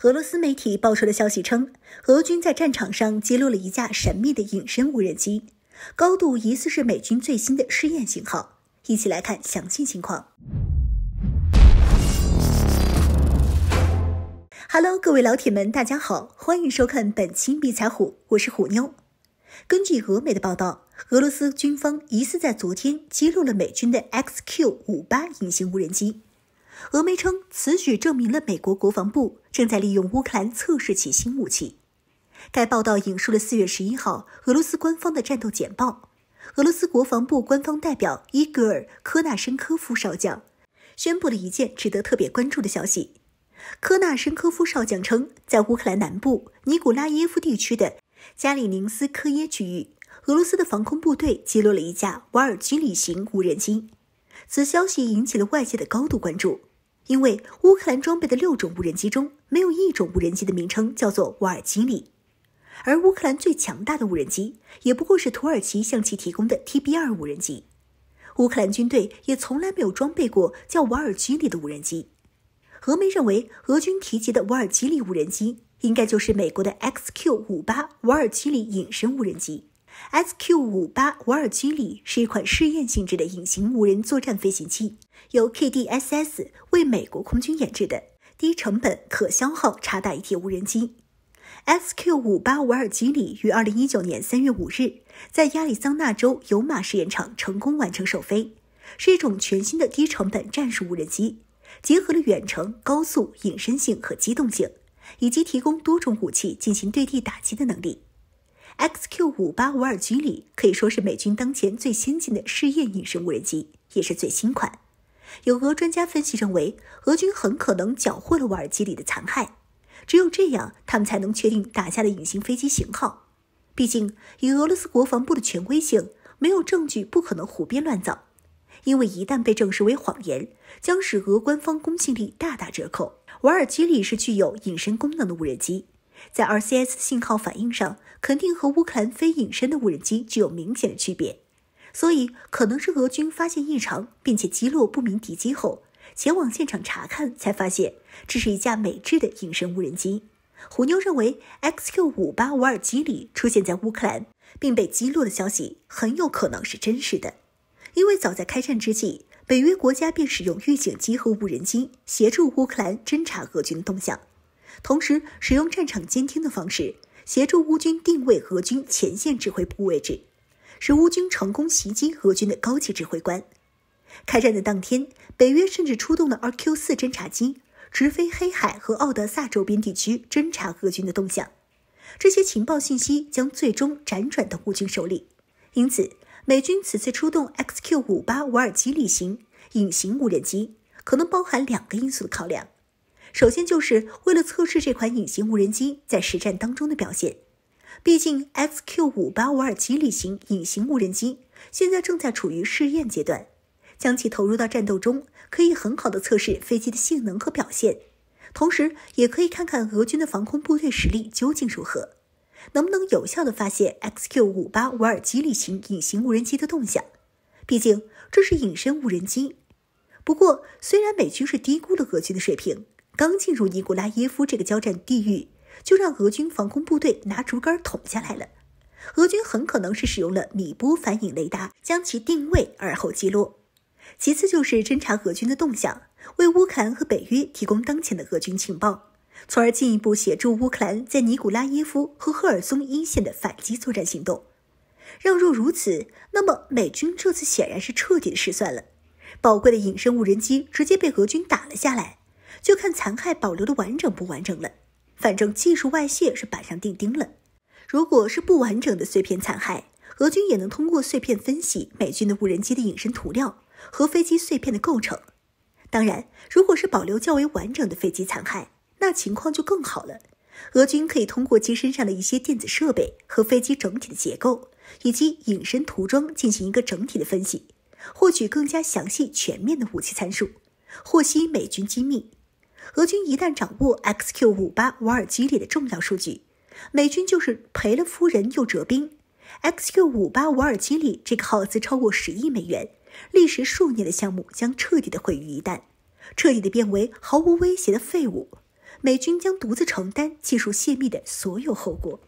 俄罗斯媒体爆出的消息称，俄军在战场上击落了一架神秘的隐身无人机，高度疑似是美军最新的试验型号。一起来看详细情况。Hello， 各位老铁们，大家好，欢迎收看本期迷彩虎，我是虎妞。根据俄媒的报道，俄罗斯军方疑似在昨天击落了美军的 XQ-58 隐形无人机。俄媒称，此举证明了美国国防部正在利用乌克兰测试其新武器。该报道引述了4月11号俄罗斯官方的战斗简报。俄罗斯国防部官方代表伊戈尔·科纳申科夫少将宣布了一件值得特别关注的消息。科纳申科夫少将称，在乌克兰南部尼古拉耶夫地区的加里宁斯科耶区域，俄罗斯的防空部队击落了一架瓦尔基里型无人机。此消息引起了外界的高度关注，因为乌克兰装备的6种无人机中，没有一种无人机的名称叫做瓦尔基里。而乌克兰最强大的无人机，也不过是土耳其向其提供的 TB2 无人机。乌克兰军队也从来没有装备过叫瓦尔基里的无人机。俄媒认为，俄军提及的瓦尔基里无人机，应该就是美国的 XQ-58 瓦尔基里隐身无人机。XQ-58 瓦尔基里是一款试验性质的隐形无人作战飞行器，由 KDSS 为美国空军研制的低成本可消耗插大一体无人机。XQ-58 瓦尔基里于2019年3月5日在亚利桑那州尤马试验场成功完成首飞，是一种全新的低成本战术无人机，结合了远程、高速、隐身性和机动性，以及提供多种武器进行对地打击的能力。XQ-58 瓦尔基里可以说是美军当前最先进的试验隐身无人机，也是最新款。有俄专家分析认为，俄军很可能缴获了瓦尔基里的残骸，只有这样，他们才能确定打下的隐形飞机型号。毕竟，以俄罗斯国防部的权威性，没有证据不可能胡编乱造，因为一旦被证实为谎言，将使俄官方公信力大打折扣。瓦尔基里是具有隐身功能的无人机，在 RCS 信号反应上，肯定和乌克兰非隐身的无人机具有明显的区别，所以可能是俄军发现异常，并且击落不明敌机后，前往现场查看，才发现这是一架美制的隐身无人机。虎妞认为 XQ-58 瓦尔基里出现在乌克兰并被击落的消息很有可能是真实的，因为早在开战之际，北约国家便使用预警机和无人机协助乌克兰侦察俄军的动向，同时使用战场监听的方式协助乌军定位俄军前线指挥部位置，使乌军成功袭击俄军的高级指挥官。开战的当天，北约甚至出动了 RQ-4 侦察机，直飞黑海和奥德萨周边地区侦察俄军的动向。这些情报信息将最终辗转到乌军手里。因此，美军此次出动 XQ-58 瓦尔基里型隐形无人机，可能包含2个因素的考量。首先就是为了测试这款隐形无人机在实战当中的表现。毕竟 XQ-58 瓦尔基里型隐形无人机现在正在处于试验阶段，将其投入到战斗中，可以很好的测试飞机的性能和表现，同时也可以看看俄军的防空部队实力究竟如何，能不能有效的发现 XQ-58 瓦尔基里型隐形无人机的动向。毕竟这是隐身无人机。不过，虽然美军是低估了俄军的水平，刚进入尼古拉耶夫这个交战地域，就让俄军防空部队拿竹竿捅下来了。俄军很可能是使用了米波反引雷达将其定位，而后击落。其次就是侦察俄军的动向，为乌克兰和北约提供当前的俄军情报，从而进一步协助乌克兰在尼古拉耶夫和赫尔松一线的反击作战行动。若如此，那么美军这次显然是彻底的失算了，宝贵的隐身无人机直接被俄军打了下来，就看残骸保留的完整不完整了。反正技术外泄是板上钉钉了。如果是不完整的碎片残骸，俄军也能通过碎片分析美军的无人机的隐身涂料和飞机碎片的构成。当然，如果是保留较为完整的飞机残骸，那情况就更好了。俄军可以通过机身上的一些电子设备和飞机整体的结构，以及隐身涂装进行一个整体的分析，获取更加详细全面的武器参数，获悉美军机密。俄军一旦掌握 XQ-58 瓦尔基里的重要数据，美军就是赔了夫人又折兵。XQ-58 瓦尔基里这个耗资超过10亿美元、历时数年的项目将彻底的毁于一旦，彻底的变为毫无威胁的废物。美军将独自承担技术泄密的所有后果。